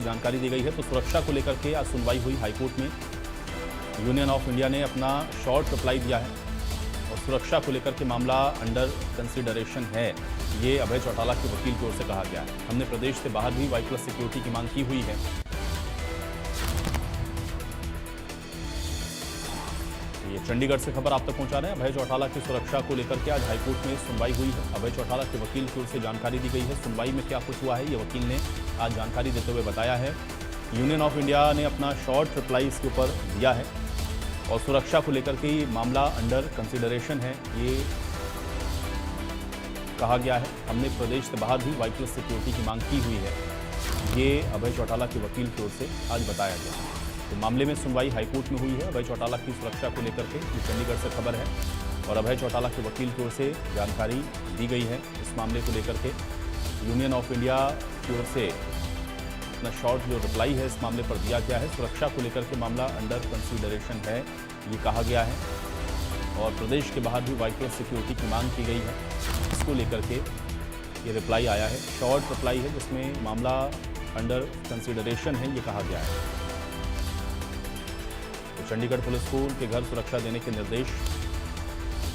जानकारी दी गई है। तो सुरक्षा को लेकर के आज सुनवाई हुई हाईकोर्ट में। यूनियन ऑफ इंडिया ने अपना शॉर्ट रिप्लाई दिया है और सुरक्षा को लेकर के मामला अंडर कंसिडरेशन है, ये अभय चौटाला के वकील की ओर से कहा गया है। हमने प्रदेश से बाहर भी वाई प्लस सिक्योरिटी की मांग की हुई है। ये चंडीगढ़ से खबर आप तक पहुंचा रहे हैं। अभय चौटाला की सुरक्षा को लेकर के आज हाईकोर्ट में सुनवाई हुई है। अभय चौटाला के वकील की ओर से जानकारी दी गई है। सुनवाई में क्या कुछ हुआ है, ये वकील ने आज जानकारी देते हुए बताया है। यूनियन ऑफ इंडिया ने अपना शॉर्ट रिप्लाई इसके ऊपर दिया है और सुरक्षा को लेकर के मामला अंडर कंसिडरेशन है, ये कहा गया है। हमने प्रदेश से बाहर भी वाई प्लस सिक्योरिटी की मांग की हुई है, ये अभय चौटाला के वकील की ओर से आज बताया गया। तो मामले में सुनवाई हाईकोर्ट में हुई है अभय चौटाला की सुरक्षा को लेकर के। ये चंडीगढ़ से खबर है और अभय चौटाला के वकील की ओर से जानकारी दी गई है इस मामले को लेकर के। यूनियन ऑफ इंडिया की ओर से अपना शॉर्ट जो रिप्लाई है इस मामले पर दिया गया है। सुरक्षा को लेकर के मामला अंडर कंसिडरेशन है, ये कहा गया है और प्रदेश के बाहर भी वाई प्लस सिक्योरिटी की मांग की गई है। इसको लेकर के ये रिप्लाई आया है, शॉर्ट रिप्लाई है जिसमें मामला अंडर कंसिडरेशन है, ये कहा गया है। तो चंडीगढ़ पुलिस को उनके घर सुरक्षा देने के निर्देश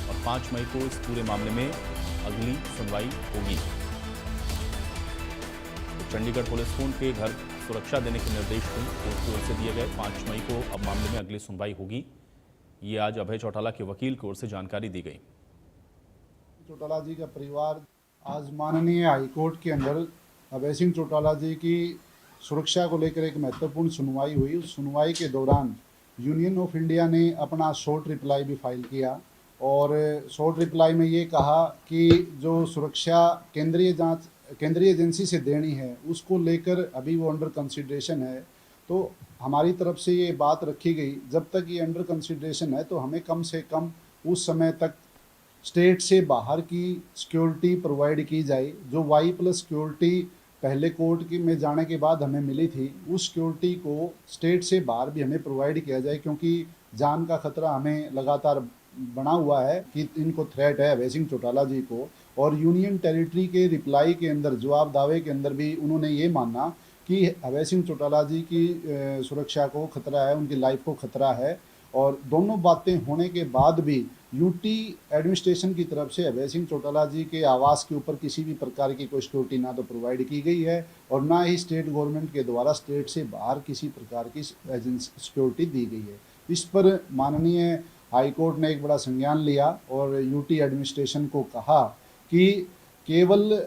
और 5 मई को इस पूरे मामले में अगली सुनवाई होगी। तो चंडीगढ़ पुलिस को उनके घर सुरक्षा देने के निर्देश कोर्ट की ओर से दिए गए। 5 मई को अब मामले में अगली सुनवाई होगी, ये आज अभय चौटाला के वकील की ओर से जानकारी दी गई। चौटाला जी का परिवार आज माननीय हाईकोर्ट के अंदर अभय सिंह चौटाला जी की सुरक्षा को लेकर एक महत्वपूर्ण सुनवाई हुई। उस सुनवाई के दौरान यूनियन ऑफ इंडिया ने अपना शॉर्ट रिप्लाई भी फाइल किया और शॉर्ट रिप्लाई में ये कहा कि जो सुरक्षा केंद्रीय एजेंसी से देनी है उसको लेकर अभी वो अंडर कंसिडरेशन है। तो हमारी तरफ से ये बात रखी गई, जब तक ये अंडर कंसिडरेशन है तो हमें कम से कम उस समय तक स्टेट से बाहर की सिक्योरिटी प्रोवाइड की जाए। जो वाई प्लस सिक्योरिटी पहले कोर्ट की में जाने के बाद हमें मिली थी, उस सिक्योरिटी को स्टेट से बाहर भी हमें प्रोवाइड किया जाए, क्योंकि जान का खतरा हमें लगातार बना हुआ है कि इनको थ्रेट है अभय सिंह चौटाला जी को। और यूनियन टेरिटरी के रिप्लाई के अंदर, जवाब दावे के अंदर भी उन्होंने ये माना कि अभय सिंह चौटाला जी की सुरक्षा को खतरा है, उनकी लाइफ को खतरा है। और दोनों बातें होने के बाद भी यूटी एडमिनिस्ट्रेशन की तरफ से अभय सिंह चौटाला जी के आवास के ऊपर किसी भी प्रकार की कोई सिक्योरिटी ना तो प्रोवाइड की गई है और ना ही स्टेट गवर्नमेंट के द्वारा स्टेट से बाहर किसी प्रकार की सिक्योरिटी दी गई है। इस पर माननीय हाईकोर्ट ने एक बड़ा संज्ञान लिया और यूटी एडमिनिस्ट्रेशन को कहा कि केवल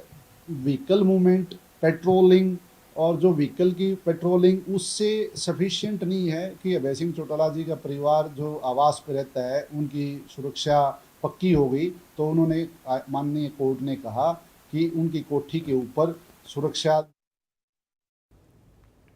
व्हीकल मूवमेंट, पेट्रोलिंग और जो व्हीकल की पेट्रोलिंग उससे सफिशिएंट नहीं है कि अभय सिंह चौटाला जी का परिवार जो आवास पर रहता है उनकी सुरक्षा पक्की हो गई। तो उन्होंने माननीय कोर्ट ने कहा कि उनकी कोठी के ऊपर सुरक्षा